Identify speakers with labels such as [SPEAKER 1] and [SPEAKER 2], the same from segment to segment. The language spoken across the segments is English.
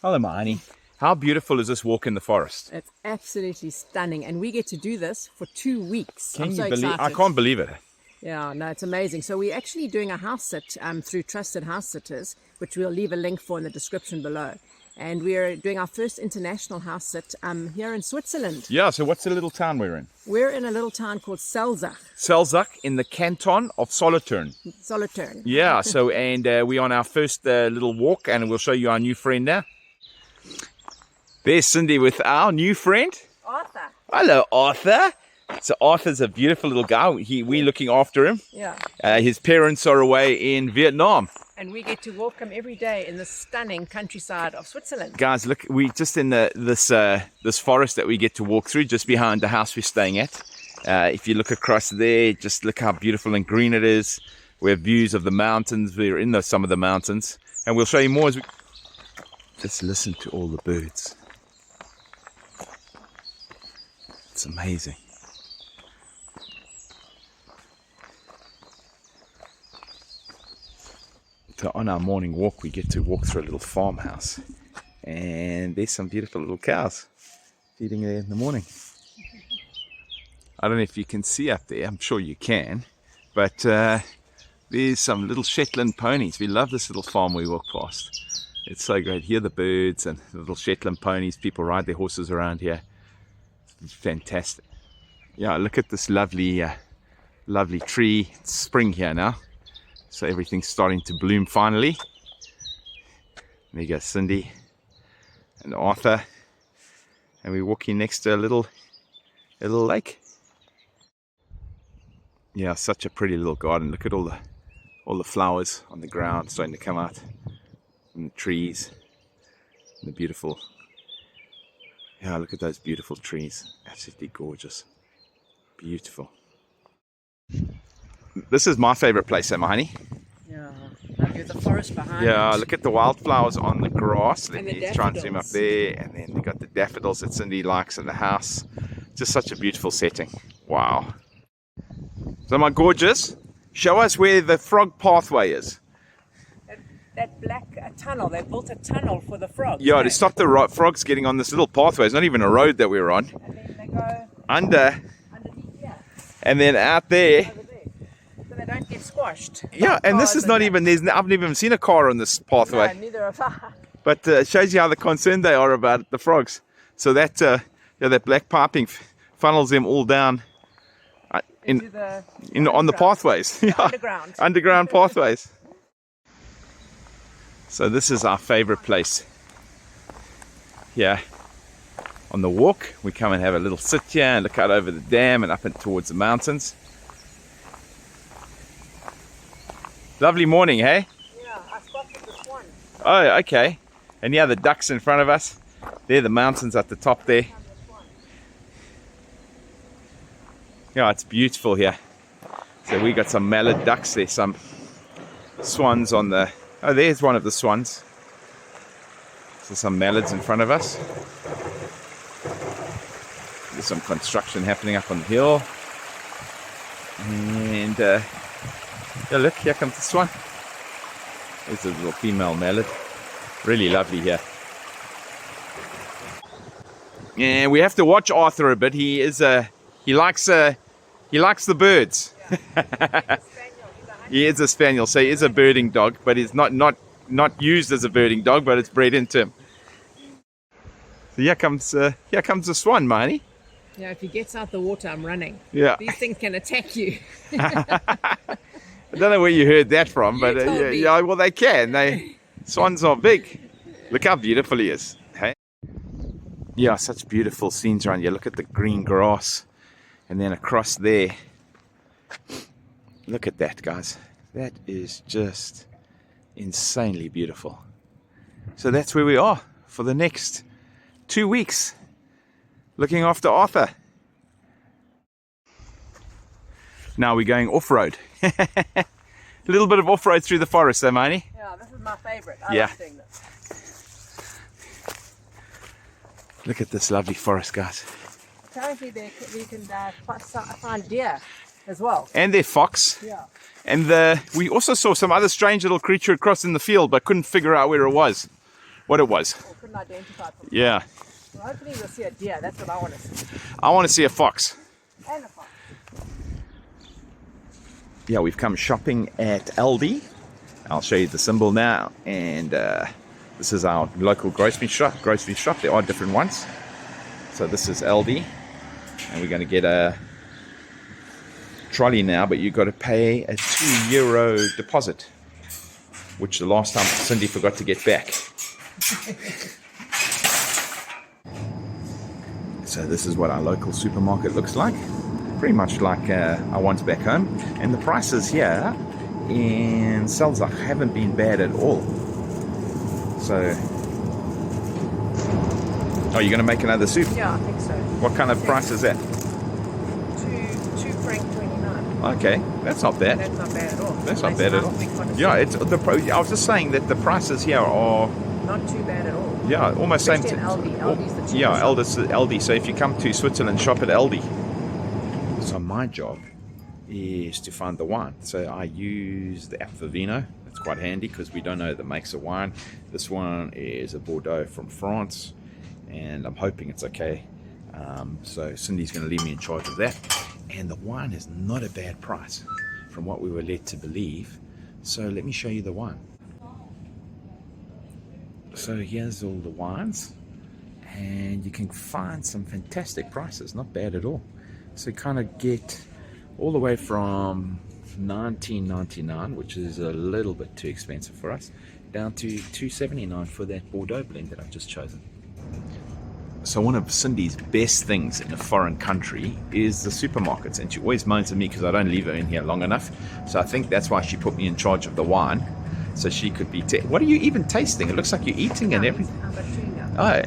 [SPEAKER 1] Hello, my honey. How beautiful is this walk in the forest?
[SPEAKER 2] It's absolutely stunning, and we get to do this for 2 weeks.
[SPEAKER 1] Can
[SPEAKER 2] I'm
[SPEAKER 1] you
[SPEAKER 2] so
[SPEAKER 1] believe?
[SPEAKER 2] excited.
[SPEAKER 1] I can't believe it.
[SPEAKER 2] Yeah, no, it's amazing. So we're actually doing a house sit through Trusted House Sitters, which we'll leave a link for in the description below. And we're doing our first international house sit here in Switzerland.
[SPEAKER 1] Yeah, so what's the little town we're in?
[SPEAKER 2] We're in a little town called Selzach.
[SPEAKER 1] Selzach in the canton of Solothurn.
[SPEAKER 2] Solothurn.
[SPEAKER 1] Yeah, so and we're on our first little walk, and we'll show you our new friend now. There's Cindy with our new friend.
[SPEAKER 2] Arthur.
[SPEAKER 1] Hello, Arthur. So Arthur's a beautiful little guy. We're looking after him.
[SPEAKER 2] Yeah.
[SPEAKER 1] His parents are away in Vietnam.
[SPEAKER 2] And we get to walk him every day in the stunning countryside of Switzerland.
[SPEAKER 1] Guys, look, we're just in this forest that we get to walk through, just behind the house we're staying at. If you look across there, just look how beautiful and green it is. We have views of the mountains. We're in some of the mountains. And we'll show you more as we... Just listen to all the birds. It's amazing. So on our morning walk, we get to walk through a little farmhouse, and there's some beautiful little cows feeding there in the morning. I don't know if you can see up there. I'm sure you can, but there's some little Shetland ponies. We love this little farm we walk past. It's so great. Hear the birds and the little Shetland ponies. People ride their horses around here. It's fantastic. Yeah, look at this lovely tree. It's spring here now, so everything's starting to bloom finally. There goes Cindy and Arthur, and we're walking next to a little lake. Yeah, such a pretty little garden. Look at all the flowers on the ground starting to come out, and the trees, and the beautiful. Yeah, look at those beautiful trees. Absolutely gorgeous. Beautiful. This is my favorite place, my honey.
[SPEAKER 2] Yeah, lovely. The forest behind.
[SPEAKER 1] Yeah,
[SPEAKER 2] it.
[SPEAKER 1] look at the wildflowers on the grass. Let
[SPEAKER 2] And the
[SPEAKER 1] me try and zoom up
[SPEAKER 2] daffodils.
[SPEAKER 1] there. And then we got the daffodils that Cindy likes in the house. Just such a beautiful setting. Wow. So my gorgeous, show us where the frog pathway is.
[SPEAKER 2] That black tunnel, they built a tunnel for the frogs.
[SPEAKER 1] Yeah, to stop the frogs getting on this little pathway. It's not even a road that we're on.
[SPEAKER 2] And then they go
[SPEAKER 1] Under,
[SPEAKER 2] underneath here,
[SPEAKER 1] and then out there.
[SPEAKER 2] over there, so they don't get squashed.
[SPEAKER 1] Yeah, and this
[SPEAKER 2] Cars
[SPEAKER 1] is not
[SPEAKER 2] that.
[SPEAKER 1] even, I've never even seen a car on this pathway.
[SPEAKER 2] No, neither have I.
[SPEAKER 1] But it shows you how concerned they are about the frogs. So that that black piping funnels them all down on the
[SPEAKER 2] underground.
[SPEAKER 1] pathways. Yeah,
[SPEAKER 2] Underground.
[SPEAKER 1] underground pathways. So this is our favorite place. Here on the walk, we come and have a little sit here and look out over the dam and up and towards the mountains. Lovely morning, hey?
[SPEAKER 2] Yeah, I spotted the swan.
[SPEAKER 1] Oh, okay. And yeah, the ducks in front of us. There, the mountains at the top there. Yeah, it's beautiful here. So we got some mallard ducks there, some swans on the... Oh, there's one of the swans. So some mallards in front of us. There's some construction happening up on the hill. And yeah, look, here comes the swan. There's a little female mallard. Really lovely here. Yeah, we have to watch Arthur a bit. He likes the birds.
[SPEAKER 2] Yeah.
[SPEAKER 1] He is a spaniel, so he is a birding dog, but he's not used as a birding dog, but it's bred into him. So here comes the swan, my honey.
[SPEAKER 2] Yeah, if he gets out the water, I'm running.
[SPEAKER 1] Yeah.
[SPEAKER 2] These things can attack you.
[SPEAKER 1] I don't know where you heard that from, but
[SPEAKER 2] You told me.
[SPEAKER 1] yeah, well they can. Swans are big. Look how beautiful he is. Hey. Yeah, such beautiful scenes around here. Look at the green grass, and then across there. Look at that, guys. That is just insanely beautiful. So that's where we are for the next 2 weeks, looking after Arthur. Now we're going off-road. A little bit of off-road through the forest there, Marnie.
[SPEAKER 2] Yeah, this is my favorite. I
[SPEAKER 1] Yeah.
[SPEAKER 2] love doing this.
[SPEAKER 1] Look at this lovely forest, guys.
[SPEAKER 2] Apparently we can find deer as well.
[SPEAKER 1] And their fox.
[SPEAKER 2] Yeah.
[SPEAKER 1] And we also saw some other strange little creature across in the field, but couldn't figure out where it was. What it was.
[SPEAKER 2] Or couldn't unidentified.
[SPEAKER 1] Yeah.
[SPEAKER 2] Well, hopefully we'll see a deer. That's what I want to see.
[SPEAKER 1] I want to see a fox.
[SPEAKER 2] And a fox.
[SPEAKER 1] Yeah, we've come shopping at Aldi. I'll show you the symbol now. And this is our local grocery shop. There are different ones. So this is Aldi. And we're going to get a trolley now, but you've got to pay a €2 deposit, which the last time Cindy forgot to get back. So this is what our local supermarket looks like. Pretty much like our ones back home. And the prices here in Selzach haven't been bad at all. So, are you going to make another soup?
[SPEAKER 2] Yeah, I think so.
[SPEAKER 1] What kind of price is that?
[SPEAKER 2] Two franc 29.
[SPEAKER 1] Okay, that's not bad.
[SPEAKER 2] That's not bad at all.
[SPEAKER 1] That's not bad at all. Yeah, I was just saying that the prices here are
[SPEAKER 2] not too bad at all.
[SPEAKER 1] Yeah, almost same.
[SPEAKER 2] Aldi. Aldi's the cheapest.
[SPEAKER 1] Yeah, Aldi. So if you come to Switzerland, shop at Aldi. So my job is to find the wine. So I use the app Verena. It's quite handy because we don't know that makes a wine. This one is a Bordeaux from France, and I'm hoping it's okay. So Cindy's going to leave me in charge of that. And the wine is not a bad price from what we were led to believe. So let me show you the wine. So here's all the wines, and you can find some fantastic prices, not bad at all. So you kind of get all the way from $19.99, which is a little bit too expensive for us, down to $2.79 for that Bordeaux blend that I've just chosen. So one of Cindy's best things in a foreign country is the supermarkets, and she always moans at me because I don't leave her in here long enough. So I think that's why she put me in charge of the wine, so she could be what are you even tasting? It looks like you're eating and everything.
[SPEAKER 2] I've got chewing gum.
[SPEAKER 1] Oh.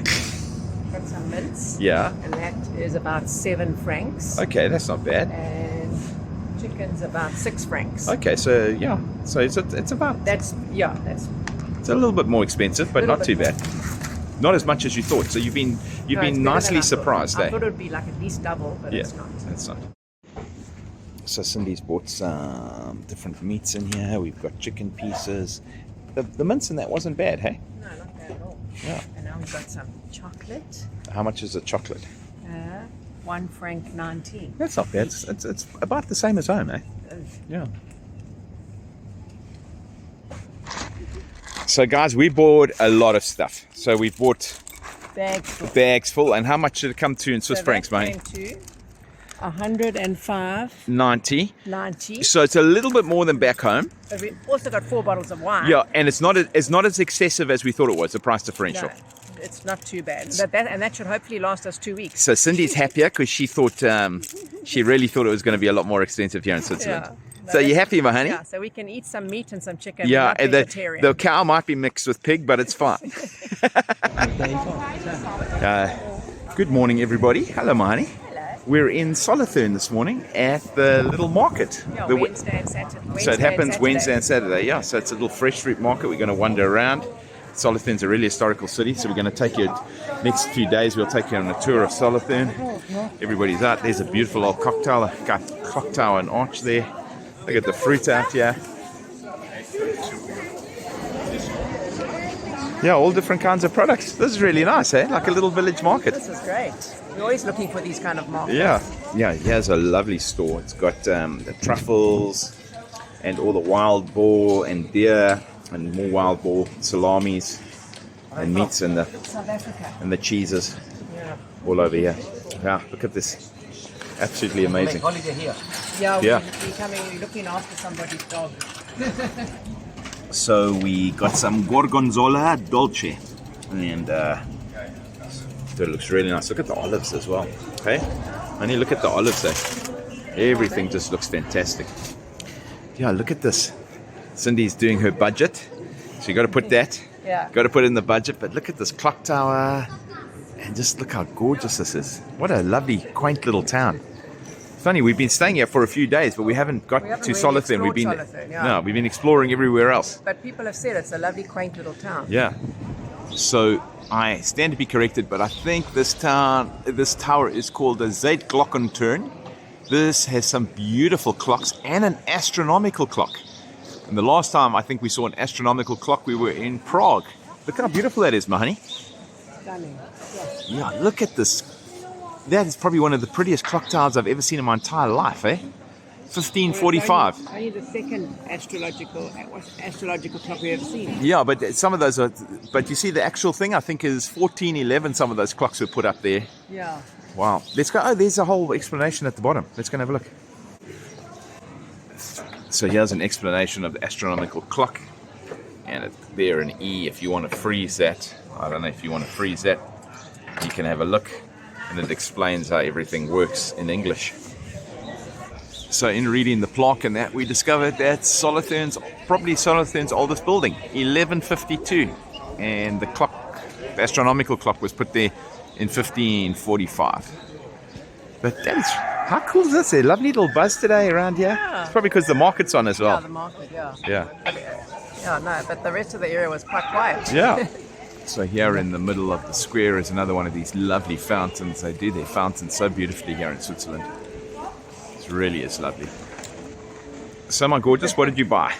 [SPEAKER 2] Got some mince.
[SPEAKER 1] Yeah.
[SPEAKER 2] And that is about 7 francs.
[SPEAKER 1] Okay, that's not bad.
[SPEAKER 2] And chicken's about 6 francs.
[SPEAKER 1] Okay, so yeah, so it's about
[SPEAKER 2] it's
[SPEAKER 1] a little bit more expensive, but not too bad. Not as much as you thought. So you've been nicely surprised,
[SPEAKER 2] I thought it would be like at least double, but it's not.
[SPEAKER 1] It's not. So Cindy's bought some different meats in here. We've got chicken pieces. The mince in that wasn't bad, hey?
[SPEAKER 2] No, not bad at all.
[SPEAKER 1] Yeah.
[SPEAKER 2] And now we've got some chocolate.
[SPEAKER 1] How much is the chocolate?
[SPEAKER 2] 1 franc 19.
[SPEAKER 1] That's not bad. It's about the same as home, eh? Yeah. So guys, we bought a lot of stuff. So we bought bags full. And how much did it come to in Swiss francs, mate?
[SPEAKER 2] 105.
[SPEAKER 1] 90.
[SPEAKER 2] $90.
[SPEAKER 1] So it's a little bit more than back home.
[SPEAKER 2] But we also got 4 bottles of wine.
[SPEAKER 1] Yeah, and it's not as excessive as we thought it was, the price differential.
[SPEAKER 2] No, it's not too bad. That should hopefully last us 2 weeks.
[SPEAKER 1] So Cindy's happier because she thought she really thought it was going to be a lot more expensive here in Switzerland.
[SPEAKER 2] Yeah.
[SPEAKER 1] So you happy, my honey?
[SPEAKER 2] Yeah, so we can eat some meat and some chicken.
[SPEAKER 1] Yeah,
[SPEAKER 2] and
[SPEAKER 1] the cow might be mixed with pig, but it's fine. Good morning, everybody. Hello, my honey.
[SPEAKER 2] Hello.
[SPEAKER 1] We're in Solothurn this morning at the little market.
[SPEAKER 2] Yeah, Wednesday and Saturday.
[SPEAKER 1] So it happens Wednesday and Saturday, yeah. So it's a little fresh fruit market. We're going to wander around. Solothurn's a really historical city, so we're going to take you, next few days, we'll take you on a tour of Solothurn. Everybody's out. There's a beautiful old clock tower and arch there. Look at the fruit out here. Yeah, all different kinds of products. This is really nice, eh? Like a little village market.
[SPEAKER 2] This is great. We're always looking for these kind of markets.
[SPEAKER 1] Yeah, here's a lovely store. It's got the truffles and all the wild boar and deer and more wild boar, salamis and meats and
[SPEAKER 2] South Africa.
[SPEAKER 1] And the cheeses all over here. Yeah, look at this. Absolutely amazing.
[SPEAKER 2] Yeah, we're looking after somebody's dog.
[SPEAKER 1] So we got some gorgonzola dolce, and it looks really nice. Look at the olives as well. Okay, only look at the olives there. Everything just looks fantastic. Yeah, look at this. Cindy's doing her budget, so you got to put that.
[SPEAKER 2] Yeah.
[SPEAKER 1] Got to put it in the budget. But look at this clock tower, and just look how gorgeous this is. What a lovely, quaint little town. Funny, we've been staying here for a few days, but we haven't got to Solothurn. We've been exploring everywhere else.
[SPEAKER 2] But people have said it's a lovely, quaint little town.
[SPEAKER 1] Yeah. So I stand to be corrected, but I think this tower is called the Zeitglockenturm. This has some beautiful clocks and an astronomical clock. And the last time I think we saw an astronomical clock, we were in Prague. Look how beautiful that is, my honey.
[SPEAKER 2] Stunning.
[SPEAKER 1] Yeah, look at this. That is probably one of the prettiest clock towers I've ever seen in my entire life, eh? 1545.
[SPEAKER 2] Only the second astrological clock we've ever seen.
[SPEAKER 1] Yeah, but some of those are. But you see, the actual thing I think is 1411. Some of those clocks were put up there.
[SPEAKER 2] Yeah.
[SPEAKER 1] Wow. Let's go. Oh, there's a whole explanation at the bottom. Let's go and have a look. So here's an explanation of the astronomical clock, and it's there in E. If you want to freeze that, I don't know if you want to freeze that. You can have a look, and it explains how everything works in English. So in reading the plaque and that, we discovered that probably Solothurn's oldest building, 1152. And the clock, the astronomical clock, was put there in 1545. But that's, how cool is this? A lovely little buzz today around here.
[SPEAKER 2] Yeah.
[SPEAKER 1] It's probably because the market's on as well.
[SPEAKER 2] Yeah, the market, yeah.
[SPEAKER 1] Yeah.
[SPEAKER 2] Yeah, no, but the rest of the area was quite quiet.
[SPEAKER 1] Yeah. So here in the middle of the square is another one of these lovely fountains. They do their fountains so beautifully here in Switzerland. It really is lovely. So my gorgeous, what did you buy?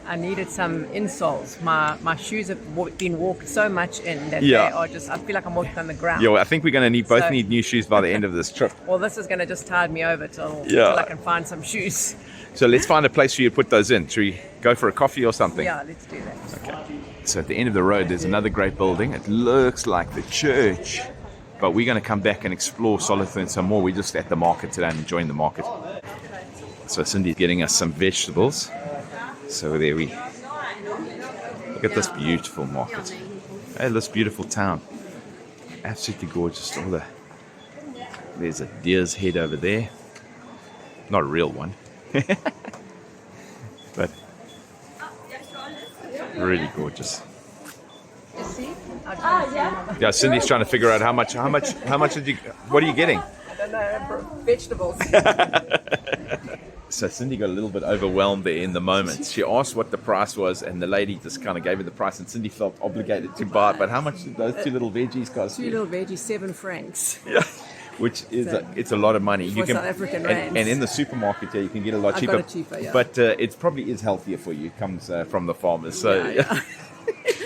[SPEAKER 2] I needed some insoles. My shoes have been walked so much in that
[SPEAKER 1] Yeah.
[SPEAKER 2] they are just, I feel like I'm walking on the ground.
[SPEAKER 1] Yeah, well, I think we're going to
[SPEAKER 2] So-
[SPEAKER 1] need new shoes by the end of this trip.
[SPEAKER 2] Well, this is going to just tide me over till I can find some shoes.
[SPEAKER 1] So let's find a place for you to put those in. Should we go for a coffee or something?
[SPEAKER 2] Yeah, let's do that.
[SPEAKER 1] Okay. So at the end of the road, there's another great building. It looks like the church. But we're going to come back and explore Solothurn some more. We're just at the market today and enjoying the market. So Cindy's getting us some vegetables. So there we look at this beautiful market. Hey, this beautiful town. Absolutely gorgeous. There's a deer's head over there. Not a real one. But really gorgeous. Yeah, Cindy's trying to figure out how much did you, what are you getting?
[SPEAKER 2] I don't know, vegetables.
[SPEAKER 1] So Cindy got a little bit overwhelmed there in the moment. She asked what the price was, and the lady just kind of gave her the price, and Cindy felt obligated to buy it. But how much did those two little veggies cost?
[SPEAKER 2] 2 little veggies, 7 francs.
[SPEAKER 1] Yeah, which is it's a lot of money.
[SPEAKER 2] For South African rands.
[SPEAKER 1] and in the supermarket, yeah, you can get a lot
[SPEAKER 2] I
[SPEAKER 1] cheaper.
[SPEAKER 2] got it cheaper, yeah.
[SPEAKER 1] But it probably is healthier for you. It comes from the farmers, so
[SPEAKER 2] Yeah.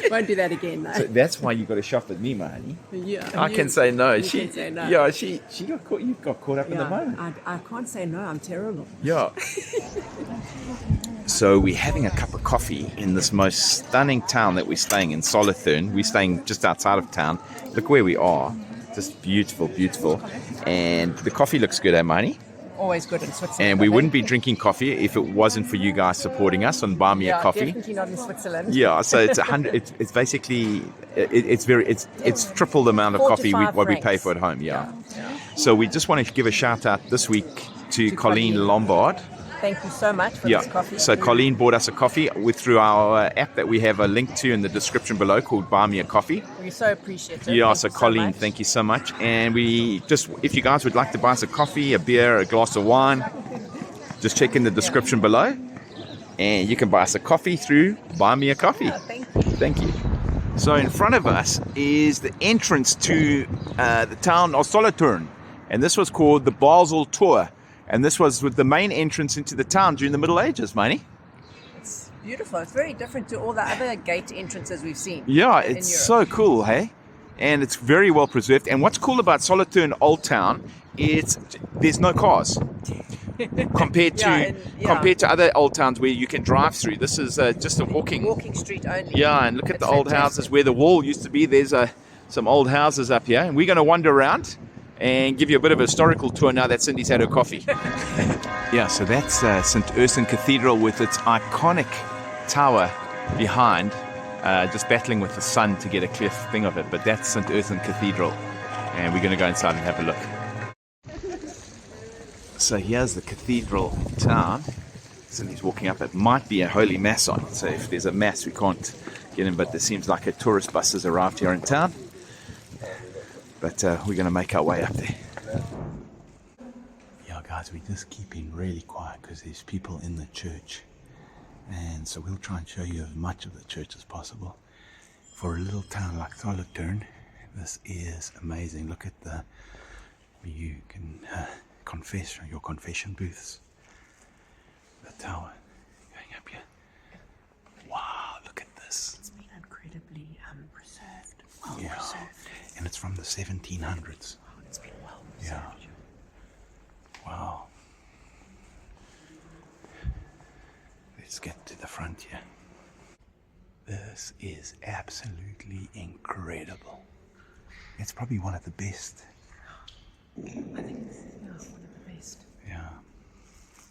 [SPEAKER 2] Won't do that again, though.
[SPEAKER 1] So that's why you got to shop with me, my honey.
[SPEAKER 2] Yeah,
[SPEAKER 1] I can say no.
[SPEAKER 2] You can say no.
[SPEAKER 1] Yeah, she got caught. You got caught up in the
[SPEAKER 2] Yeah,
[SPEAKER 1] moment.
[SPEAKER 2] I can't say no, I'm terrible.
[SPEAKER 1] Yeah. So we're having a cup of coffee in this most stunning town that we're staying in, Solothurn. We're staying just outside of town. Look where we are. Just beautiful, beautiful. And the coffee looks good, eh, Marnie?
[SPEAKER 2] Always good in Switzerland.
[SPEAKER 1] And we wouldn't be drinking coffee if it wasn't for you guys supporting us on Buy Me a Coffee.
[SPEAKER 2] Definitely not in Switzerland.
[SPEAKER 1] Yeah, so it's 100. It's basically it's triple the amount of
[SPEAKER 2] 4 to
[SPEAKER 1] coffee
[SPEAKER 2] 5
[SPEAKER 1] what we pay
[SPEAKER 2] francs.
[SPEAKER 1] for at home. Yeah. So we just want to give a shout out this week to Colleen Lombard.
[SPEAKER 2] Thank you so much for this coffee.
[SPEAKER 1] So Colleen bought us a coffee through our app that we have a link to in the description below called Buy Me a Coffee.
[SPEAKER 2] We so appreciate it.
[SPEAKER 1] Yeah,
[SPEAKER 2] Thank
[SPEAKER 1] so
[SPEAKER 2] you
[SPEAKER 1] Colleen,
[SPEAKER 2] much.
[SPEAKER 1] thank you so much. And we just, if you guys would like to buy us a coffee, a beer, a glass of wine, just check in the description below. And you can buy us a coffee through Buy Me a Coffee.
[SPEAKER 2] Yeah, thank you.
[SPEAKER 1] Thank you. So in front of us is the entrance to the town of Solothurn. And this was called the Basel Tour. And this was with the main entrance into the town during the Middle Ages, Manny.
[SPEAKER 2] It's beautiful. It's very different to all the other gate entrances we've seen.
[SPEAKER 1] Yeah,
[SPEAKER 2] in
[SPEAKER 1] it's
[SPEAKER 2] Europe.
[SPEAKER 1] so cool, hey? And it's very well preserved. And what's cool about Solothurn Old Town is there's no cars. compared to other old towns where you can drive through. This is just a walking
[SPEAKER 2] street only.
[SPEAKER 1] Yeah, and look at
[SPEAKER 2] It's
[SPEAKER 1] the old
[SPEAKER 2] fantastic.
[SPEAKER 1] houses where the wall used to be. There's some old houses up here, and we're going to wander around and give you a bit of a historical tour now that Cindy's had her coffee. Yeah, so that's St. Ursan Cathedral with its iconic tower behind, just battling with the sun to get a clear thing of it. But that's St. Ursan Cathedral, and we're going to go inside and have a look. So here's the cathedral town. Cindy's walking up. It might be a holy mass on. So if there's a mass, we can't get in. But there seems like a tourist bus has arrived here in town. But we're going to make our way up there. Yeah, guys, we're just keeping really quiet because there's people in the church. And so we'll try and show you as much of the church as possible. For a little town like Solothurn, this is amazing. Look at the... You can confess your confession booths. The tower going up here. Wow, look at this.
[SPEAKER 2] It's been incredibly preserved.
[SPEAKER 1] Wow. Yeah. And it's from the 1700s.
[SPEAKER 2] Oh, it's been well
[SPEAKER 1] Yeah.
[SPEAKER 2] preserved.
[SPEAKER 1] Wow. Let's get to the front here. This is absolutely incredible. It's probably one of the best.
[SPEAKER 2] I think it's one of the best.
[SPEAKER 1] Yeah.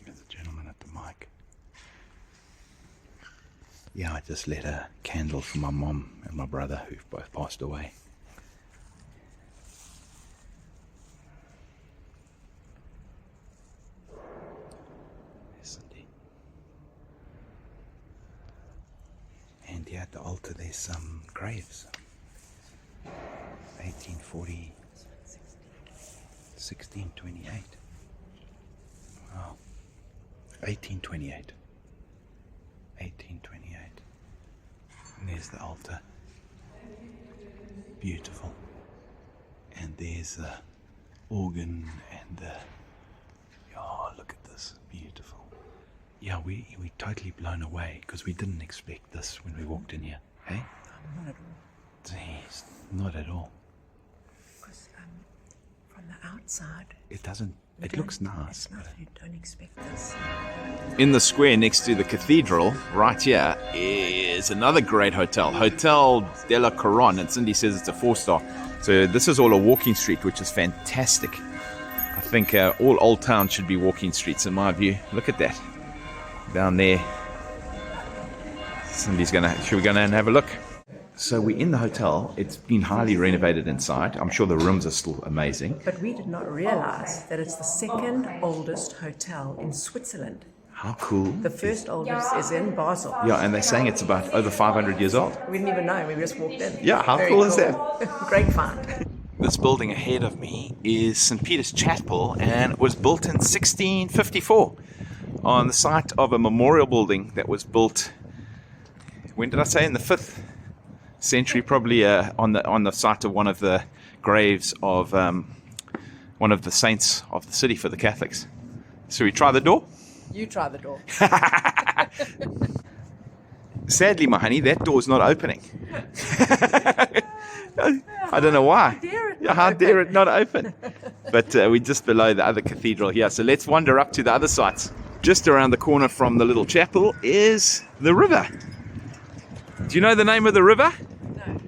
[SPEAKER 1] There's a gentleman at the mic. Yeah, I just lit a candle for my mom and my brother who've both passed away. And here at the altar there's some graves. 1840, 1628. Wow. 1828. 1828. And there's the altar. Beautiful. And there's the organ and the... Oh, look at this. Beautiful. Yeah, we totally blown away because we didn't expect this when we walked in here. Hey?
[SPEAKER 2] Not at all.
[SPEAKER 1] Jeez, not at all.
[SPEAKER 2] Because from the outside,
[SPEAKER 1] It doesn't... It looks nice.
[SPEAKER 2] it's not, you don't expect this.
[SPEAKER 1] In the square next to the cathedral, right here, is another great hotel. Hotel de la Couronne. And Cindy says it's a 4-star. So this is all a walking street, which is fantastic. I think all Old Town should be walking streets in my view. Look at that. Down there. Cindy's should we go and have a look? So we're in the hotel. It's been highly renovated inside. I'm sure the rooms are still amazing.
[SPEAKER 2] But we did not realize that it's the second oldest hotel in Switzerland.
[SPEAKER 1] How cool.
[SPEAKER 2] The first oldest is in Basel.
[SPEAKER 1] Yeah, and they're saying it's about over 500 years old.
[SPEAKER 2] We didn't even know. We just walked in.
[SPEAKER 1] Yeah, how
[SPEAKER 2] Very
[SPEAKER 1] cool is that?
[SPEAKER 2] Great find.
[SPEAKER 1] This building ahead of me is St. Peter's Chapel, and it was built in 1654 on the site of a memorial building that was built, when did I say, in the 5th century, probably on the site of one of the graves of one of the saints of the city for the Catholics. So we try the door?
[SPEAKER 2] You try the door.
[SPEAKER 1] Sadly, my honey, that door's not opening. I don't know why. How dare it not open? But we're just below the other cathedral here. So let's wander up to the other sites. Just around the corner from the little chapel is the river. Do you know the name of the river?
[SPEAKER 2] No.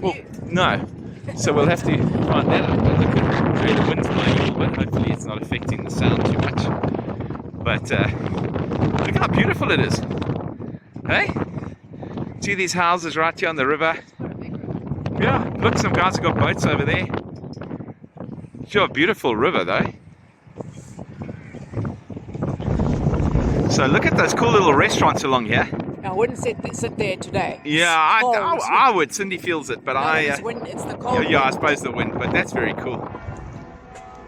[SPEAKER 1] Well, no. So we'll have to find that out. Look at where the wind's blowing a little bit. Hopefully it's not affecting the sound too much. But look how beautiful it is. Hey? See these houses right here on the river? Yeah, look, some guys have got boats over there. Sure, a beautiful river though. So look at those cool little restaurants along here.
[SPEAKER 2] I wouldn't sit there today.
[SPEAKER 1] Yeah, I would. Cindy feels it, but
[SPEAKER 2] It's the cold.
[SPEAKER 1] yeah, I suppose the wind, but that's very cool.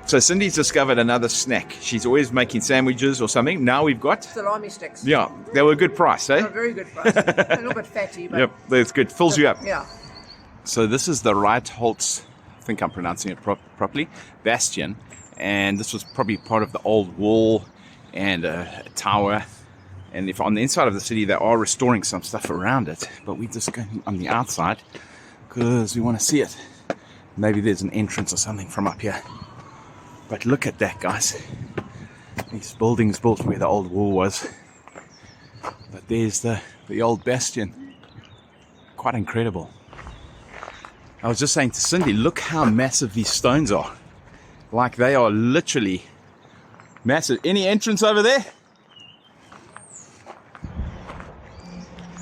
[SPEAKER 1] So Cindy's discovered another snack. She's always making sandwiches or something. Now we've got...
[SPEAKER 2] Salami sticks.
[SPEAKER 1] Yeah, they were a good price, eh?
[SPEAKER 2] They're a very good price. A little bit fatty, but...
[SPEAKER 1] Yep, that's good. Fills you up.
[SPEAKER 2] Yeah.
[SPEAKER 1] So this is the Reitholz, I think I'm pronouncing it properly, bastion. And this was probably part of the old wall and a tower. And if on the inside of the city, they are restoring some stuff around it. But we're just going on the outside because we want to see it. Maybe there's an entrance or something from up here. But look at that, guys. These buildings built where the old wall was. But there's the old bastion. Quite incredible. I was just saying to Cindy, look how massive these stones are. Like they are literally massive. Any entrance over there?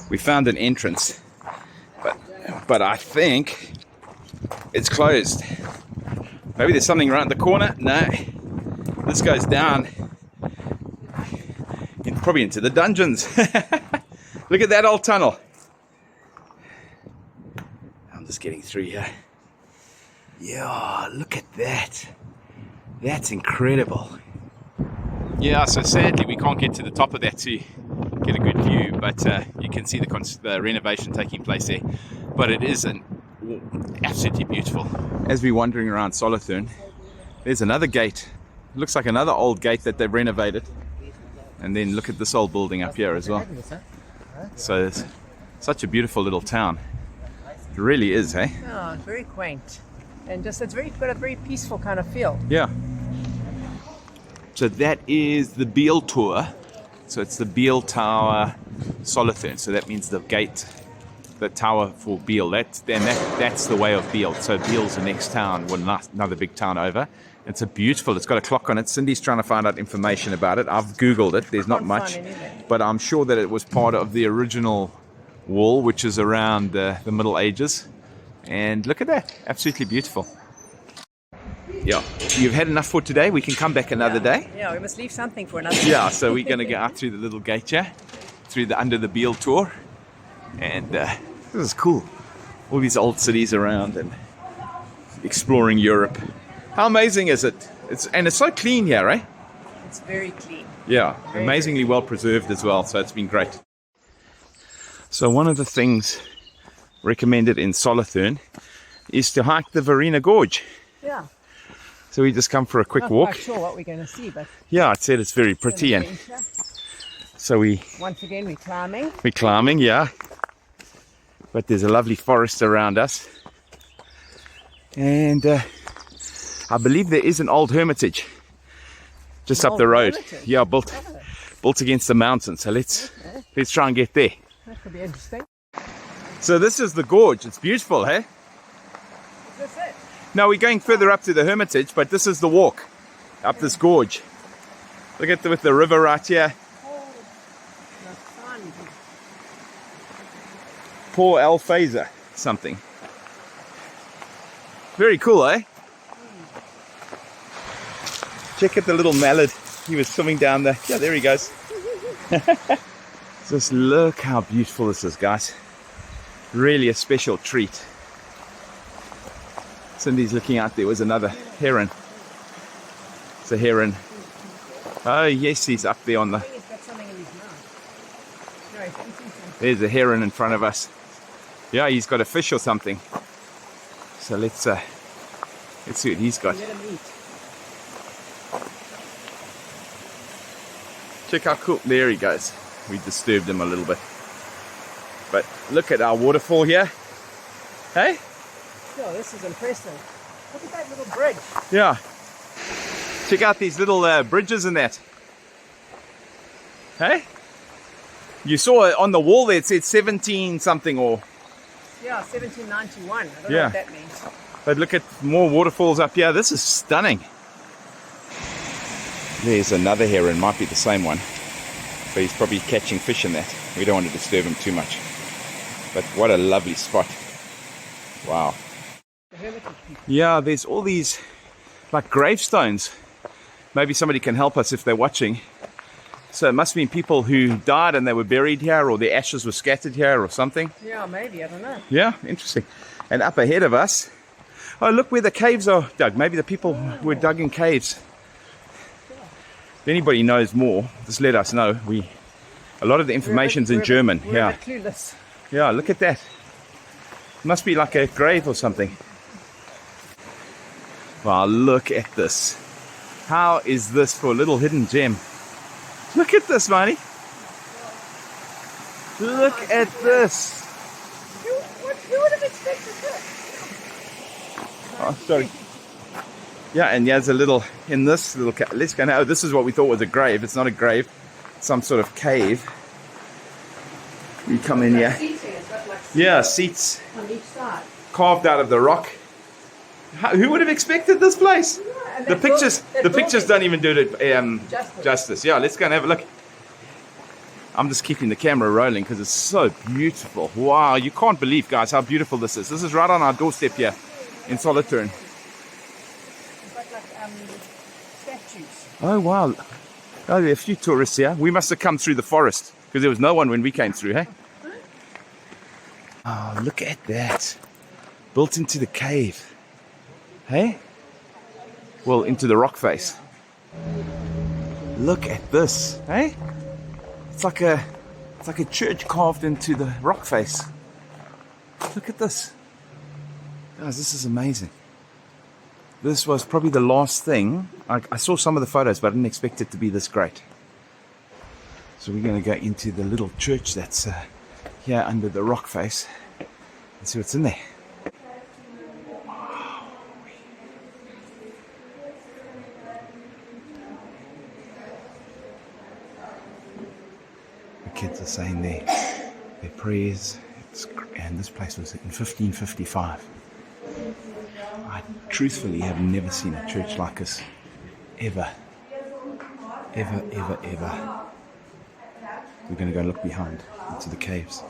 [SPEAKER 1] We found an entrance, but I think it's closed. Maybe there's something around the corner. No, this goes down, probably into the dungeons. Look at that old tunnel. I'm just getting through here. Yeah, look at that. That's incredible. Yeah, so sadly we can't get to the top of that to get a good view, but you can see the renovation taking place there. But it is absolutely beautiful. As we're wandering around Solothurn, there's another gate. It looks like another old gate that they've renovated. And then look at this old building up here as well. So it's such a beautiful little town. It really is, eh?
[SPEAKER 2] Oh, very quaint. And just it's got a very peaceful kind of feel.
[SPEAKER 1] Yeah. So that is the Beale tour. So it's the Beale Tower, Solothurn. So that means the gate, the tower for Beale. That's the way of Beale. So Beale's the next town, well, another big town over. It's beautiful. It's got a clock on it. Cindy's trying to find out information about it. I've Googled it. There's not much, but I'm sure that it was part of the original wall, which is around the Middle Ages. And look at that. Absolutely beautiful. Yeah, you've had enough for today. We can come back another day.
[SPEAKER 2] Yeah, we must leave something for another day.
[SPEAKER 1] Yeah, so we're going to go out through the little gate here, under the Beale tour. And this is cool. All these old cities around and exploring Europe. How amazing is it? It's so clean here, eh?
[SPEAKER 2] It's very clean.
[SPEAKER 1] Yeah,
[SPEAKER 2] very,
[SPEAKER 1] amazingly well preserved as well. So it's been great. So one of the things recommended in Solothurn is to hike the Verena Gorge.
[SPEAKER 2] Yeah.
[SPEAKER 1] So we just come for a quick
[SPEAKER 2] Not
[SPEAKER 1] walk.
[SPEAKER 2] quite sure what we're going to see, but
[SPEAKER 1] yeah, it said it's very pretty, and so
[SPEAKER 2] once again we're climbing.
[SPEAKER 1] We're climbing, yeah. But there's a lovely forest around us, and I believe there is an old hermitage just up the road.
[SPEAKER 2] Hermitage.
[SPEAKER 1] Yeah, built against the mountain. So let's try and get there.
[SPEAKER 2] That could be interesting.
[SPEAKER 1] So this is the gorge. It's beautiful, hey?
[SPEAKER 2] Is this it?
[SPEAKER 1] No, we're going further up to the hermitage, but this is the walk up this gorge. Look at with the river right here.
[SPEAKER 2] Oh, the sun.
[SPEAKER 1] Paul Alphaser something. Very cool, eh? Check out the little mallard. He was swimming down there. Yeah, there he goes. Just look how beautiful this is, guys. Really a special treat. Cindy's looking out. There was another heron. It's a heron. Oh, yes, he's up there on the...
[SPEAKER 2] He's got something in his mouth. No, he's eating something.
[SPEAKER 1] There's a heron in front of us. Yeah, he's got a fish or something. So let's see what he's got.
[SPEAKER 2] Let him eat.
[SPEAKER 1] Check how cool. There he goes. We disturbed him a little bit. But look at our waterfall here. Hey?
[SPEAKER 2] Oh, this is impressive. Look at that little bridge.
[SPEAKER 1] Yeah. Check out these little bridges and that. Hey? You saw it on the wall there, it said 17 something or...
[SPEAKER 2] Yeah, 1791. I don't know what that means.
[SPEAKER 1] But look at more waterfalls up here. This is stunning. There's another heron, might be the same one. But he's probably catching fish in that. We don't want to disturb him too much. But what a lovely spot. Wow. Yeah, there's all these like gravestones. Maybe somebody can help us if they're watching. So it must have been people who died and they were buried here, or their ashes were scattered here or something.
[SPEAKER 2] Yeah, maybe. I don't know.
[SPEAKER 1] Yeah, interesting. And up ahead of us, oh, look where the caves are dug. Maybe the people were dug in caves. If anybody knows more, just let us know. A lot of the information's in German.
[SPEAKER 2] We're a bit clueless.
[SPEAKER 1] Yeah, look at that. It must be like a grave or something. Wow, look at this. How is this for a little hidden gem? Look at this, Marty. Look at this.
[SPEAKER 2] Who would have expected this?
[SPEAKER 1] Oh, sorry. Yeah, and there's a little, in this little, let's go now. Oh, this is what we thought was a grave. It's not a grave. It's some sort of cave. You come in here. Yeah, seats
[SPEAKER 2] on each side.
[SPEAKER 1] Carved out of the rock. Who would have expected this place? The pictures don't even do it justice. Yeah, let's go and have a look. I'm just keeping the camera rolling because it's so beautiful. Wow, you can't believe, guys, how beautiful this is. This is right on our doorstep here in Solothurn.
[SPEAKER 2] Statues.
[SPEAKER 1] Oh, wow. Oh, there are a few tourists here. We must have come through the forest because there was no one when we came through, hey? Oh, look at that. Built into the cave. Hey? Well, into the rock face. Look at this, hey? It's like a church carved into the rock face. Look at this. Guys, this is amazing. This was probably the last thing. I saw some of the photos, but I didn't expect it to be this great. So we're going to go into the little church that's here under the rock face. Let's see what's in there. The kids are saying their prayers. And this place was in 1555. I truthfully have never seen a church like this ever. Ever, ever, ever. We're going to go look behind into the caves.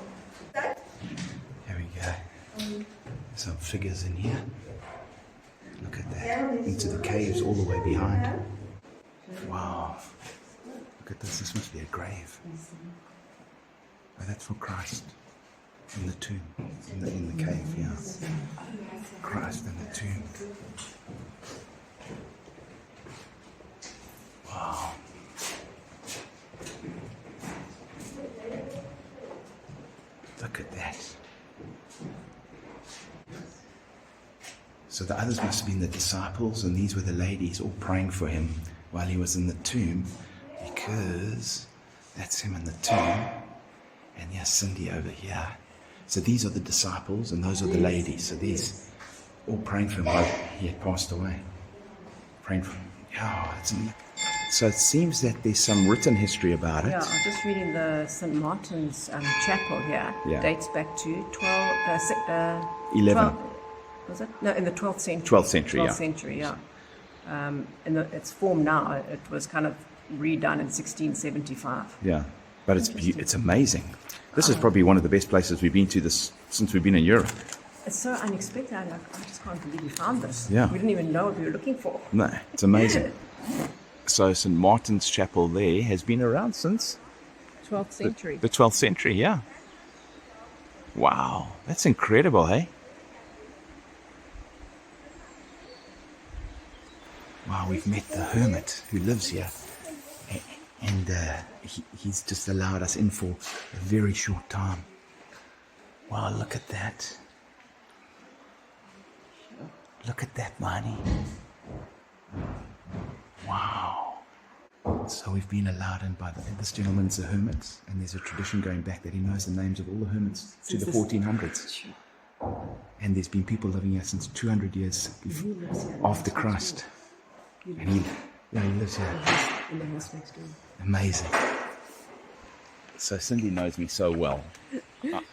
[SPEAKER 1] Here we go. Some figures in here. Look at that. Into the caves all the way behind. Wow. Look at this. This must be a grave. Oh, that's for Christ. In the tomb. In the cave, yeah. Christ in the tomb. Wow. Look at that. So the others must have been the disciples, and these were the ladies all praying for him while he was in the tomb, because that's him in the tomb. And here's Cindy over here. So these are the disciples, and those are the ladies. So these all praying for him while he had passed away. Praying for him. Yeah, so it seems that there's some written history about it.
[SPEAKER 2] Yeah, I'm just reading the St. Martin's chapel here.
[SPEAKER 1] Yeah.
[SPEAKER 2] Dates back to
[SPEAKER 1] 11.
[SPEAKER 2] 12, was it? No, in the 12th century.
[SPEAKER 1] 12th century,
[SPEAKER 2] 12th
[SPEAKER 1] yeah.
[SPEAKER 2] century, yeah. In its form now, it was kind of redone in 1675.
[SPEAKER 1] Yeah, but it's amazing. This is probably one of the best places we've been to since we've been in Europe.
[SPEAKER 2] It's so unexpected. I just can't believe we found this.
[SPEAKER 1] Yeah.
[SPEAKER 2] We didn't even know what we were looking for.
[SPEAKER 1] No, it's amazing. So St. Martin's Chapel there has been around since
[SPEAKER 2] 12th century.
[SPEAKER 1] The 12th century, yeah. Wow, that's incredible, hey? Wow, we've met the hermit who lives here. And he's just allowed us in for a very short time. Wow, look at that. Look at that, Marnie. Wow. So we've been allowed in by this gentleman's a hermit, and there's a tradition going back that he knows the names of all the hermits to the 1400s. And there's been people living here since 200 years after Christ. And he lives here.
[SPEAKER 2] In the house next door.
[SPEAKER 1] Amazing. So Cindy knows me so well.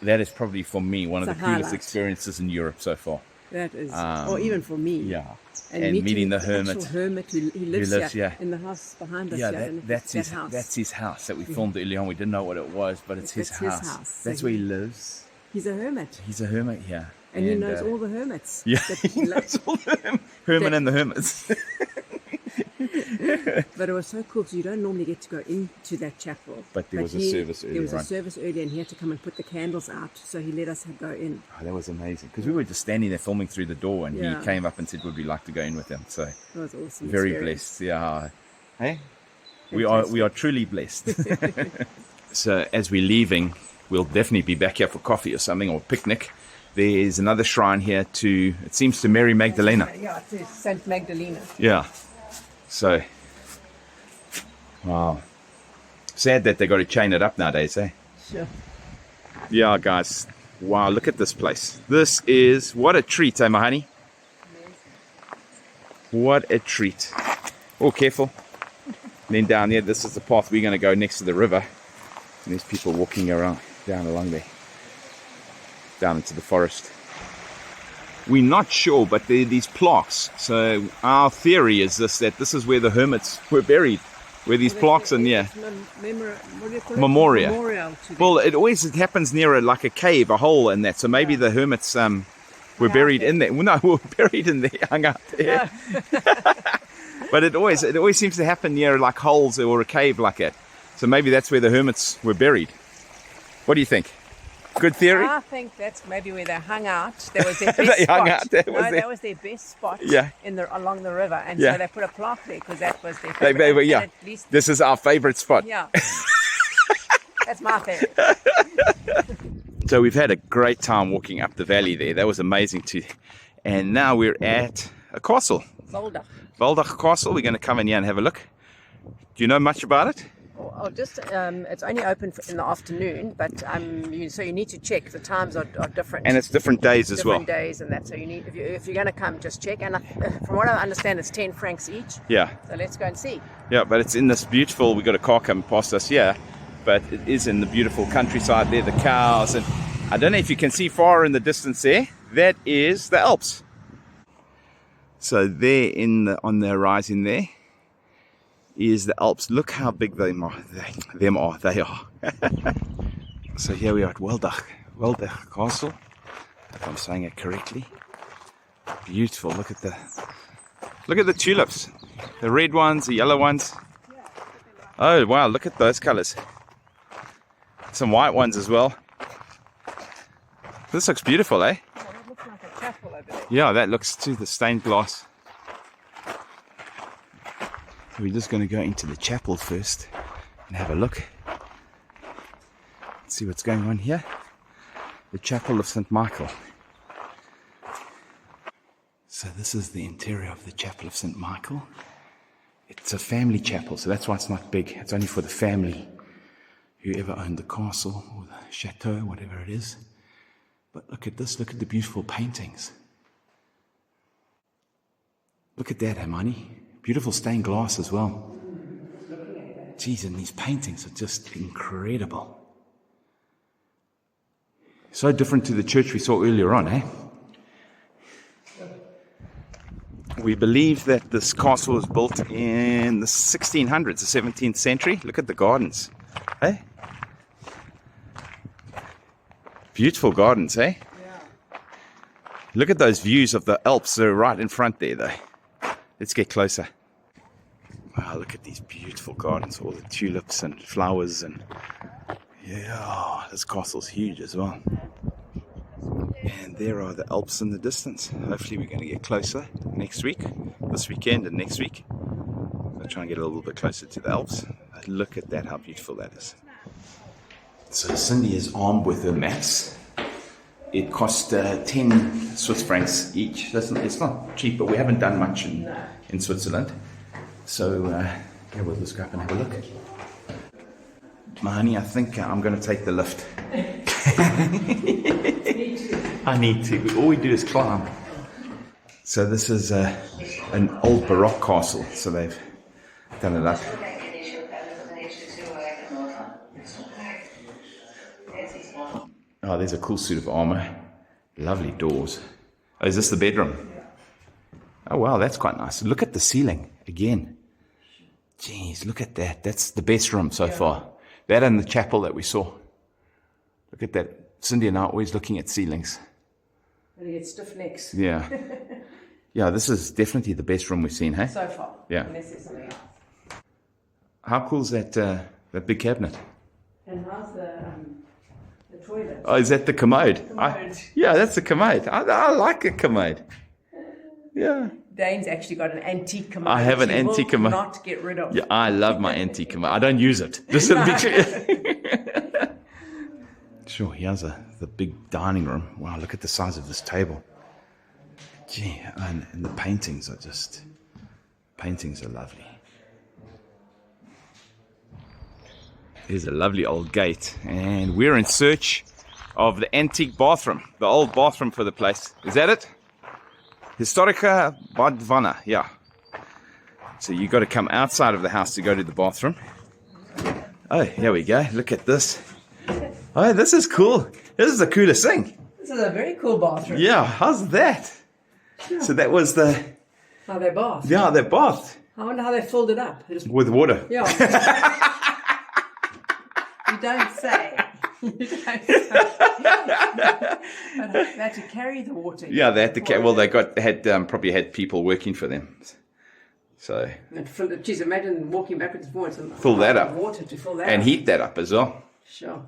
[SPEAKER 1] That is probably for me one of the coolest experiences in Europe so far.
[SPEAKER 2] That is, or even for me.
[SPEAKER 1] Yeah.
[SPEAKER 2] And
[SPEAKER 1] meeting the
[SPEAKER 2] hermit. Who lives here,
[SPEAKER 1] yeah.
[SPEAKER 2] in the house behind us.
[SPEAKER 1] Yeah, that's his house. That's his house that we filmed earlier on. We didn't know what it was, but it's his house. That's where he lives.
[SPEAKER 2] He's a hermit.
[SPEAKER 1] He's a hermit here.
[SPEAKER 2] And he knows all the hermits.
[SPEAKER 1] Yeah, he knows all the hermit and the hermits.
[SPEAKER 2] But it was so cool, so you don't normally get to go into that chapel.
[SPEAKER 1] But there was a service earlier.
[SPEAKER 2] There was a service earlier, and he had to come and put the candles out, so he let us go in.
[SPEAKER 1] Oh, that was amazing, because we were just standing there filming through the door, and he came up and said, would we like to go in with him? So
[SPEAKER 2] that was awesome.
[SPEAKER 1] Very blessed, yeah. Hey, we are truly blessed. So as we're leaving, we'll definitely be back here for coffee or something, or picnic. There's another shrine here it seems to Mary Magdalena.
[SPEAKER 2] Yeah, to Saint Magdalena.
[SPEAKER 1] Yeah. So, wow. Sad that they got to chain it up nowadays, eh?
[SPEAKER 2] Sure.
[SPEAKER 1] Yeah, guys. Wow, look at this place. This is, what a treat, eh, my honey? What a treat. Oh, careful. And then down there, this is the path we're going to go next to the river. And there's people walking around, down along there. Down into the forest. We're not sure, but there are these plaques. So our theory is that this is where the hermits were buried. Where these plaques and memorial. Well, it always happens near like a cave, a hole in that. So maybe the hermits were buried in there. Well, no, were buried in there, hung out there. But it always seems to happen near like holes or a cave like that. So maybe that's where the hermits were buried. What do you think? Good theory?
[SPEAKER 2] I think that's maybe where they hung out. That was their best
[SPEAKER 1] they
[SPEAKER 2] spot.
[SPEAKER 1] Hung out.
[SPEAKER 2] That was their best spot along the river. And so they put a plaque there because that was their favorite.
[SPEAKER 1] At least this is our favorite spot.
[SPEAKER 2] Yeah. That's my favorite.
[SPEAKER 1] So we've had a great time walking up the valley there. That was amazing too. And now we're at a castle.
[SPEAKER 2] Waldegg.
[SPEAKER 1] Waldegg Castle. We're going to come in here and have a look. Do you know much about it?
[SPEAKER 2] Or just it's only open in the afternoon, but so you need to check. The times are different.
[SPEAKER 1] And it's different days as well.
[SPEAKER 2] Different days and that. So you need if you're going to come, just check. And from what I understand, it's 10 francs each.
[SPEAKER 1] Yeah.
[SPEAKER 2] So let's go and see.
[SPEAKER 1] Yeah, but it's in this beautiful. We got a car coming past us here, but it is in the beautiful countryside there. The cows, and I don't know if you can see far in the distance there. That is the Alps. So there on the horizon there is the Alps. Look how big they are. They are. So here we are at Waldegg Castle, if I'm saying it correctly. Beautiful. Look at the tulips. The red ones, the yellow ones. Oh wow, look at those colors. Some white ones as well. This looks beautiful, eh?
[SPEAKER 2] Yeah, that looks like a chapel over there.
[SPEAKER 1] Yeah, that looks to the stained glass. We're just going to go into the chapel first and have a look. See what's going on here. The Chapel of St. Michael. So this is the interior of the Chapel of St. Michael. It's a family chapel, so that's why it's not big. It's only for the family, whoever owned the castle or the chateau, whatever it is. But look at this, look at the beautiful paintings. Look at that, Hermione. Beautiful stained glass as well. Geez, and these paintings are just incredible. So different to the church we saw earlier on, eh? We believe that this castle was built in the 1600s, the 17th century. Look at the gardens, eh? Beautiful gardens, eh?
[SPEAKER 2] Yeah.
[SPEAKER 1] Look at those views of the Alps. They're right in front there, though. Let's get closer. Wow, look at these beautiful gardens, all the tulips and flowers, and yeah, this castle's huge as well. And there are the Alps in the distance. Hopefully we're going to get closer next week, this weekend and next week. I'll try and get a little bit closer to the Alps. Look at that, how beautiful that is. So Cindy is armed with her maps. It cost 10 Swiss francs each. It's not cheap, but we haven't done much in Switzerland. So yeah, we'll just go up and have a look. Mahani, I think I'm going to take the lift. I need to. All we do is climb. So this is an old Baroque castle. So they've done it up. Oh, there's a cool suit of armor. Lovely doors. Oh, is this the bedroom? Oh, wow, that's quite nice. Look at the ceiling again. Jeez, look at that. That's the best room so far. That and the chapel that we saw. Look at that. Cindy and I are always looking at ceilings.
[SPEAKER 2] And you get stiff necks.
[SPEAKER 1] Yeah. Yeah, this is definitely the best room we've seen, hey?
[SPEAKER 2] So far.
[SPEAKER 1] Yeah.
[SPEAKER 2] Unless there's something else.
[SPEAKER 1] How cool is that big cabinet?
[SPEAKER 2] And how's the toilet?
[SPEAKER 1] Oh, is that the commode?
[SPEAKER 2] Commode.
[SPEAKER 1] Yeah, that's the commode. I like a commode. Yeah.
[SPEAKER 2] Dane's actually got an antique commode.
[SPEAKER 1] I have an
[SPEAKER 2] which he
[SPEAKER 1] antique
[SPEAKER 2] will
[SPEAKER 1] commode.
[SPEAKER 2] Not get rid of.
[SPEAKER 1] Yeah, I love my antique commode. I don't use it. Just to be clear. Sure, here's the big dining room. Wow, look at the size of this table. Gee, and the paintings are lovely. There's a lovely old gate, and we're in search of the antique bathroom, the old bathroom for the place. Is that it? Historica Badwana, yeah. So you got to come outside of the house to go to the bathroom. Oh, here we go. Look at this. Oh, this is cool. This is the coolest thing.
[SPEAKER 2] This is a very cool bathroom.
[SPEAKER 1] Yeah, how's that? Yeah. So that was
[SPEAKER 2] how they bath.
[SPEAKER 1] Yeah, they bathed.
[SPEAKER 2] I wonder how they filled it up.
[SPEAKER 1] With water.
[SPEAKER 2] Yeah. You don't say. You don't say. But they had to carry the water.
[SPEAKER 1] Yeah, they had to carry. Well, they probably had people working for them. So.
[SPEAKER 2] And geez, imagine walking backwards and forwards and
[SPEAKER 1] fill that up.
[SPEAKER 2] Water to fill that
[SPEAKER 1] and
[SPEAKER 2] up.
[SPEAKER 1] Heat that up as well.
[SPEAKER 2] Sure.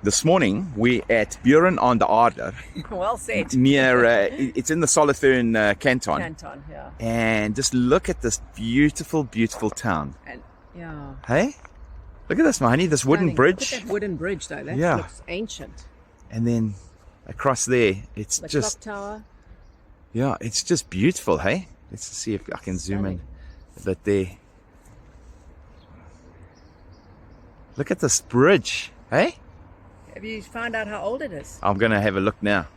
[SPEAKER 1] This morning we're at Buren on the Aare.
[SPEAKER 2] Well said.
[SPEAKER 1] Near, it's in the Solothurn canton.
[SPEAKER 2] Canton, yeah.
[SPEAKER 1] And just look at this beautiful, beautiful town.
[SPEAKER 2] And yeah.
[SPEAKER 1] Hey, look at this, Mahani. This wooden bridge.
[SPEAKER 2] Look at that wooden bridge, though. That looks ancient.
[SPEAKER 1] And then across there, it's
[SPEAKER 2] the
[SPEAKER 1] just
[SPEAKER 2] clock tower.
[SPEAKER 1] Yeah, it's just beautiful. Hey, let's see if I can zoom in a bit there. Look at this bridge, hey?
[SPEAKER 2] Have you found out how old it is?
[SPEAKER 1] I'm going to have a look now.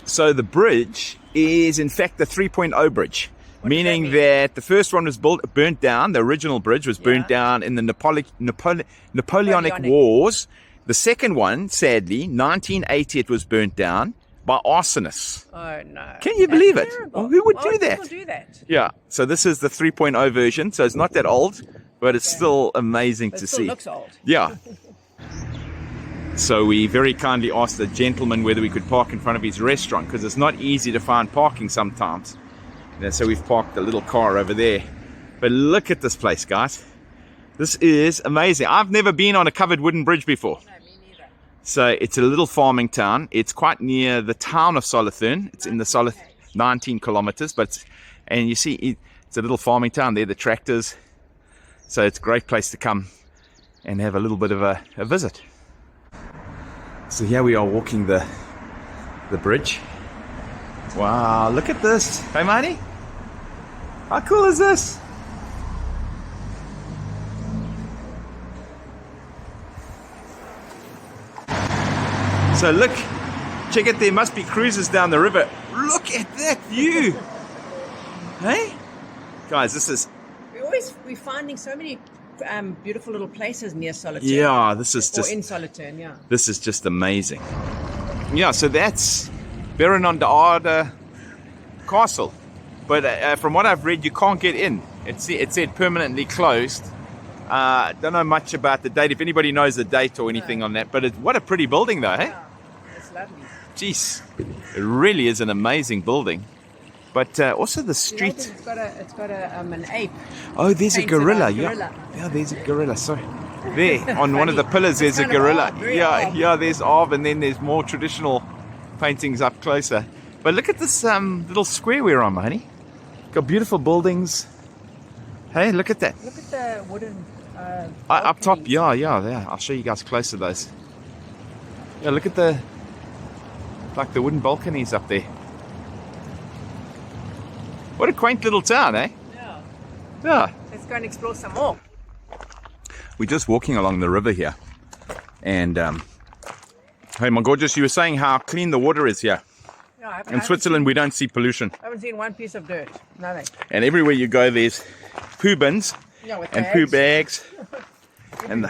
[SPEAKER 1] So the bridge is in fact the 3.0 bridge, meaning that the first one was burnt down. The original bridge was burnt down in the Napoleonic Wars. The second one, sadly, 1980, it was burnt down by arsonists.
[SPEAKER 2] Oh no!
[SPEAKER 1] Can you believe it?
[SPEAKER 2] Terrible.
[SPEAKER 1] Well, who would
[SPEAKER 2] Why
[SPEAKER 1] do that?
[SPEAKER 2] People do that?
[SPEAKER 1] Yeah. So this is the 3.0 version. So it's not that old, but it's still amazing
[SPEAKER 2] But
[SPEAKER 1] to
[SPEAKER 2] it still
[SPEAKER 1] see.
[SPEAKER 2] looks old.
[SPEAKER 1] Yeah. So we very kindly asked the gentleman whether we could park in front of his restaurant, because it's not easy to find parking sometimes. So we've parked the little car over there. But look at this place, guys. This is amazing. I've never been on a covered wooden bridge before.
[SPEAKER 2] No, me neither.
[SPEAKER 1] So it's a little farming town. It's quite near the town of Solothurn. It's in the 19 kilometers, and you see it's a little farming town there, the tractors. So it's a great place to come and have a little bit of a visit. So here we are walking the bridge. Wow, look at this. Hey, Marty? How cool is this? So look, check it, there must be cruises down the river. Look at that view. Hey? Guys, this is...
[SPEAKER 2] We're finding so many beautiful little places near Solothurn.
[SPEAKER 1] Yeah, this is just...
[SPEAKER 2] Or in Solothurn, yeah.
[SPEAKER 1] This is just amazing. Yeah, so that's Buren on the Aare Castle. But from what I've read, you can't get in. It said permanently closed. Don't know much about the date, if anybody knows the date or anything on that. But what a pretty building though, hey?
[SPEAKER 2] Yeah, it's lovely.
[SPEAKER 1] Jeez, it really is an amazing building. But also the street.
[SPEAKER 2] It's got an ape.
[SPEAKER 1] Oh, there's a
[SPEAKER 2] Painted
[SPEAKER 1] gorilla.
[SPEAKER 2] on
[SPEAKER 1] Yeah,
[SPEAKER 2] gorilla.
[SPEAKER 1] yeah, there's a gorilla. Sorry, there on one of the pillars, there's a
[SPEAKER 2] kind of
[SPEAKER 1] gorilla.
[SPEAKER 2] odd, very
[SPEAKER 1] Yeah,
[SPEAKER 2] odd.
[SPEAKER 1] yeah. There's Arv, and then there's more traditional paintings up closer. But look at this little square we're on, honey. Got beautiful buildings. Hey, look at that.
[SPEAKER 2] Look at the wooden.
[SPEAKER 1] Up top,
[SPEAKER 2] balconies.
[SPEAKER 1] yeah. I'll show you guys closer those. Yeah, look at the wooden balconies up there. What a quaint little town, eh?
[SPEAKER 2] Yeah.
[SPEAKER 1] Yeah.
[SPEAKER 2] Let's go and explore some more.
[SPEAKER 1] We're just walking along the river here. And, hey, my gorgeous, you were saying how clean the water is here.
[SPEAKER 2] Yeah, I
[SPEAKER 1] In Switzerland, we don't see pollution.
[SPEAKER 2] haven't seen one piece of dirt. Nothing.
[SPEAKER 1] And everywhere you go, there's poo bins
[SPEAKER 2] Yeah, with
[SPEAKER 1] and poo bags. And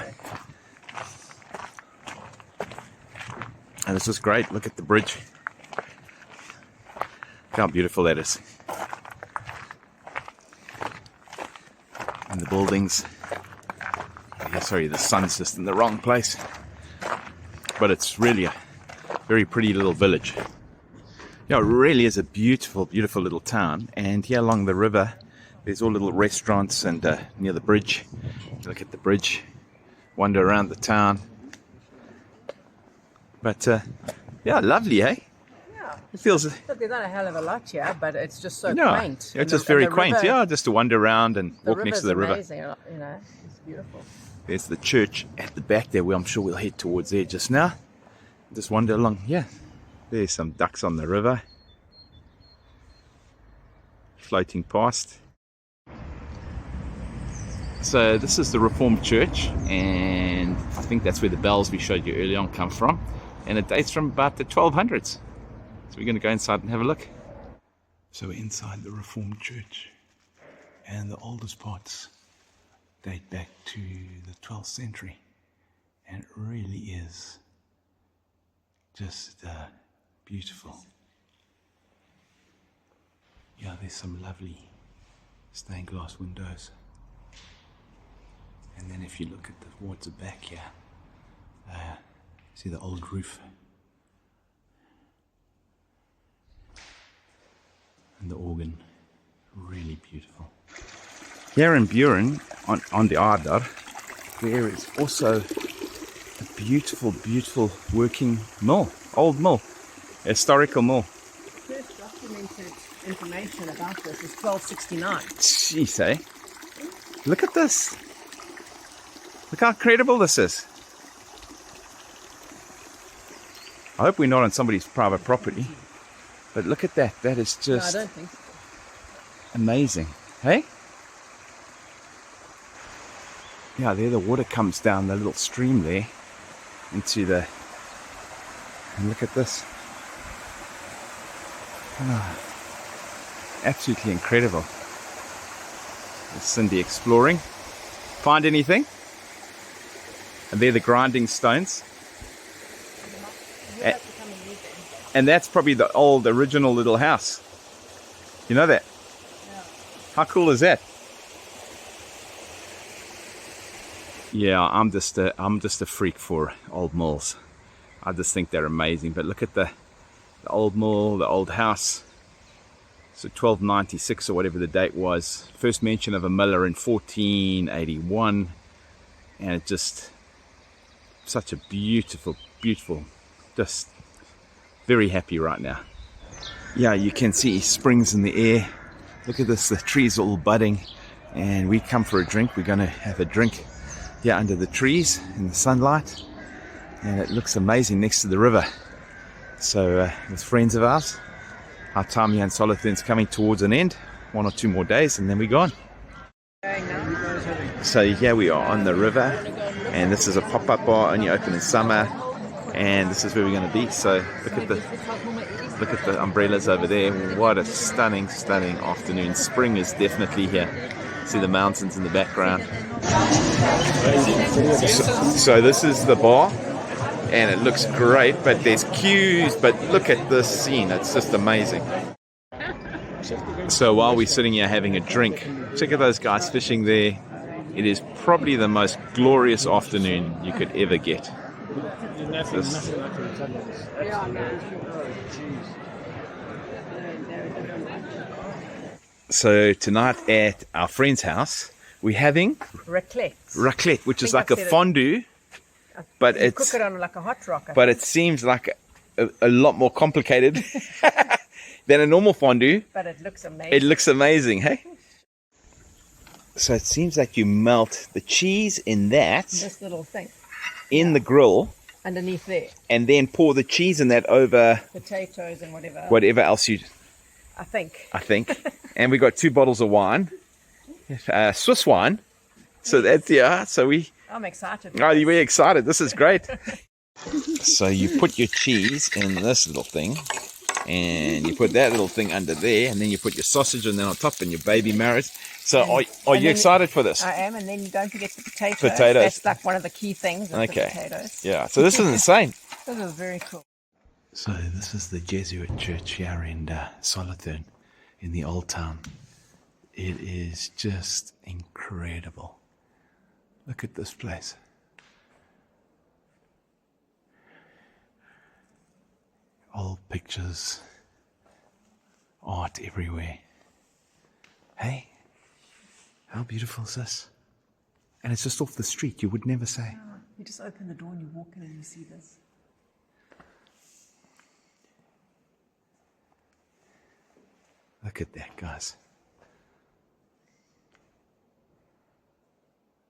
[SPEAKER 1] it's just great. Look at the bridge. Look how beautiful that is. And the buildings. Yeah, sorry, the sun's just in the wrong place. But it's really a very pretty little village. Yeah, it really is a beautiful, beautiful little town. And here along the river, there's all little restaurants and near the bridge. Look at the bridge. Wander around the town. But, yeah, lovely, eh?
[SPEAKER 2] Yeah.
[SPEAKER 1] It feels...
[SPEAKER 2] Look, there's not a hell of a lot here, but it's just so
[SPEAKER 1] Yeah,
[SPEAKER 2] quaint.
[SPEAKER 1] it's just very quaint.
[SPEAKER 2] River,
[SPEAKER 1] Yeah, just to wander around and
[SPEAKER 2] the
[SPEAKER 1] walk next to the river.
[SPEAKER 2] amazing, you know. It's beautiful.
[SPEAKER 1] There's the church at the back there, where I'm sure we'll head towards there just now. Just wander along. Yeah, there's some ducks on the river. Floating past. So this is the Reformed Church, and I think that's where the bells we showed you earlier on come from. And it dates from about the 1200s. So we're going to go inside and have a look. So we're inside the Reformed Church, and the oldest parts date back to the 12th century. And it really is just beautiful. Yeah, there's some lovely stained glass windows. And then if you look at towards the back here, see the old roof. And the organ, really beautiful. Here in Büren, on the Aare, there is also a beautiful, beautiful working mill, old mill, historical mill.
[SPEAKER 2] First documented information about this is 1269.
[SPEAKER 1] Jeez, eh? Look at this. Look how incredible this is. I hope we're not on somebody's private property. But look at that. That is
[SPEAKER 2] No, I
[SPEAKER 1] just
[SPEAKER 2] don't think so.
[SPEAKER 1] amazing. Hey? Yeah, there the water comes down the little stream there into the, and look at this. Oh, absolutely incredible. There's Cindy exploring. Find anything? And there the grinding stones. And that's probably the old original little house. You know that? Yeah. How cool is that? Yeah, I'm just a freak for old mills. I just think they're amazing. But look at the old mill, the old house. So 1296 or whatever the date was. First mention of a miller in 1481. And it just, such a beautiful, beautiful, just very happy right now. Yeah, you can see springs in the air. Look at this, the trees are all budding. And we come for a drink. We're going to have a drink here under the trees in the sunlight. And it looks amazing next to the river. So with friends of ours, our time here in Solothurn's coming towards an end. 1 or 2 more days and then we're gone. So here we are on the river. And this is a pop-up bar only open in summer. And this is where we're going to be. So look at the umbrellas over there. What a stunning, stunning afternoon. Spring is definitely here. See the mountains in the background. So this is the bar, and it looks great, but there's queues. But look at this scene. It's just amazing. So while we're sitting here having a drink, check out those guys fishing there. It is probably the most glorious afternoon you could ever get. So tonight at our friend's house, we're having raclette, which is like a fondue, but it's
[SPEAKER 2] cook it on like a hot rock.
[SPEAKER 1] But it seems like a lot more complicated than a normal fondue.
[SPEAKER 2] But it looks amazing.
[SPEAKER 1] It looks amazing, hey? So it seems like you melt the cheese in
[SPEAKER 2] this little thing
[SPEAKER 1] in the grill
[SPEAKER 2] underneath there,
[SPEAKER 1] and then pour the cheese in that over
[SPEAKER 2] potatoes and
[SPEAKER 1] whatever else you.
[SPEAKER 2] I think.
[SPEAKER 1] And we got 2 bottles of wine, Swiss wine. So that's, yeah, so
[SPEAKER 2] I'm excited.
[SPEAKER 1] Oh, you're very excited. This is great. So you put your cheese in this little thing, and you put that little thing under there, and then you put your sausage and then on top, and your baby marrows. So are you excited for this?
[SPEAKER 2] I am, and then you don't forget the potatoes. That's like one of the key things. The potatoes.
[SPEAKER 1] Yeah, so this is insane.
[SPEAKER 2] This is very cool.
[SPEAKER 1] So this is the Jesuit church here in Solothurn, in the old town. It is just incredible. Look at this place. Old pictures, art everywhere. Hey, how beautiful is this? And it's just off the street, you would never say.
[SPEAKER 2] You just open the door and you walk in and you see this.
[SPEAKER 1] Look at that, guys.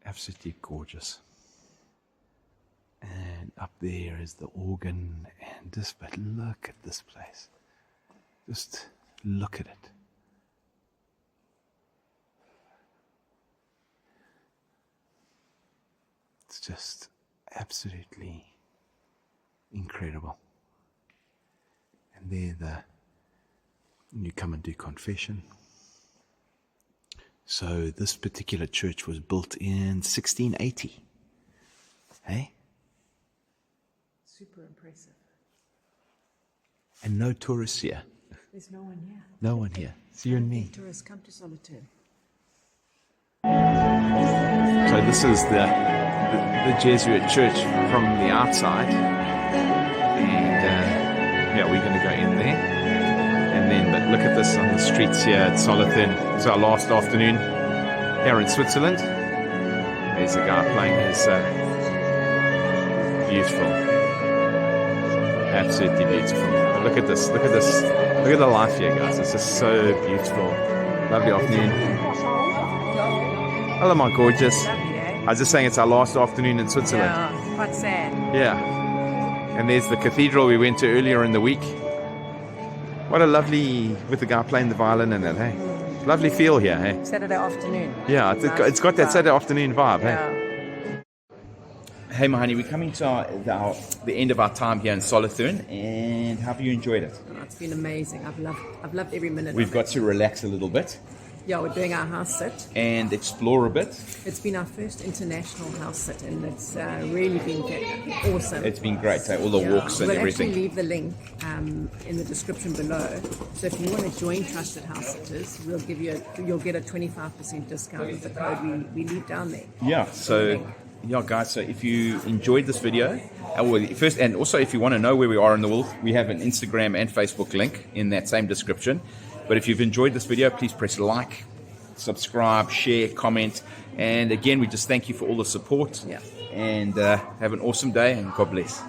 [SPEAKER 1] Absolutely gorgeous. And up there is the organ and this, but look at this place. Just look at it. It's just absolutely incredible. And there you come and do confession. So this particular church was built in 1680. Hey?
[SPEAKER 2] Super impressive.
[SPEAKER 1] And no tourists here.
[SPEAKER 2] There's no one here.
[SPEAKER 1] No one here. It's you and me.
[SPEAKER 2] Tourists come to Solothurn.
[SPEAKER 1] So this is the Jesuit church from the outside. And yeah, we're going to go in there. And then, but look at this on the streets here at Solothurn. It's our last afternoon here in Switzerland. There's a guy playing his beautiful, absolutely beautiful. But look at this, look at this, look at the life here, guys. It's just so beautiful. Lovely afternoon. Hello, my gorgeous. I was just saying it's our last afternoon in Switzerland.
[SPEAKER 2] Yeah, quite sad.
[SPEAKER 1] Yeah. And there's the cathedral we went to earlier in the week. What a lovely, with the guy playing the violin and that, hey? Lovely feel here, hey?
[SPEAKER 2] Saturday afternoon.
[SPEAKER 1] Yeah, it's got that Saturday afternoon vibe, hey? Hey, Mahani, we're coming to the end of our time here in Solothurn, and how have you enjoyed it?
[SPEAKER 2] Oh, it's been amazing. I've loved every minute.
[SPEAKER 1] We've
[SPEAKER 2] of
[SPEAKER 1] got
[SPEAKER 2] it.
[SPEAKER 1] to relax a little bit
[SPEAKER 2] Yeah, we're doing our house sit.
[SPEAKER 1] and explore a bit.
[SPEAKER 2] It's been our first international house sit, and it's really been awesome.
[SPEAKER 1] It's been great, all the walks and
[SPEAKER 2] we'll
[SPEAKER 1] everything.
[SPEAKER 2] Actually leave the link in the description below. So if you want to join Trusted House Sitters, you'll get a 25% discount with the code we leave down there.
[SPEAKER 1] Yeah, so guys, so if you enjoyed this video, first, and also if you want to know where we are in the world, we have an Instagram and Facebook link in that same description. But if you've enjoyed this video, please press like, subscribe, share, comment, and again, we just thank you for all the support.
[SPEAKER 2] Yeah.
[SPEAKER 1] And have an awesome day, and God bless.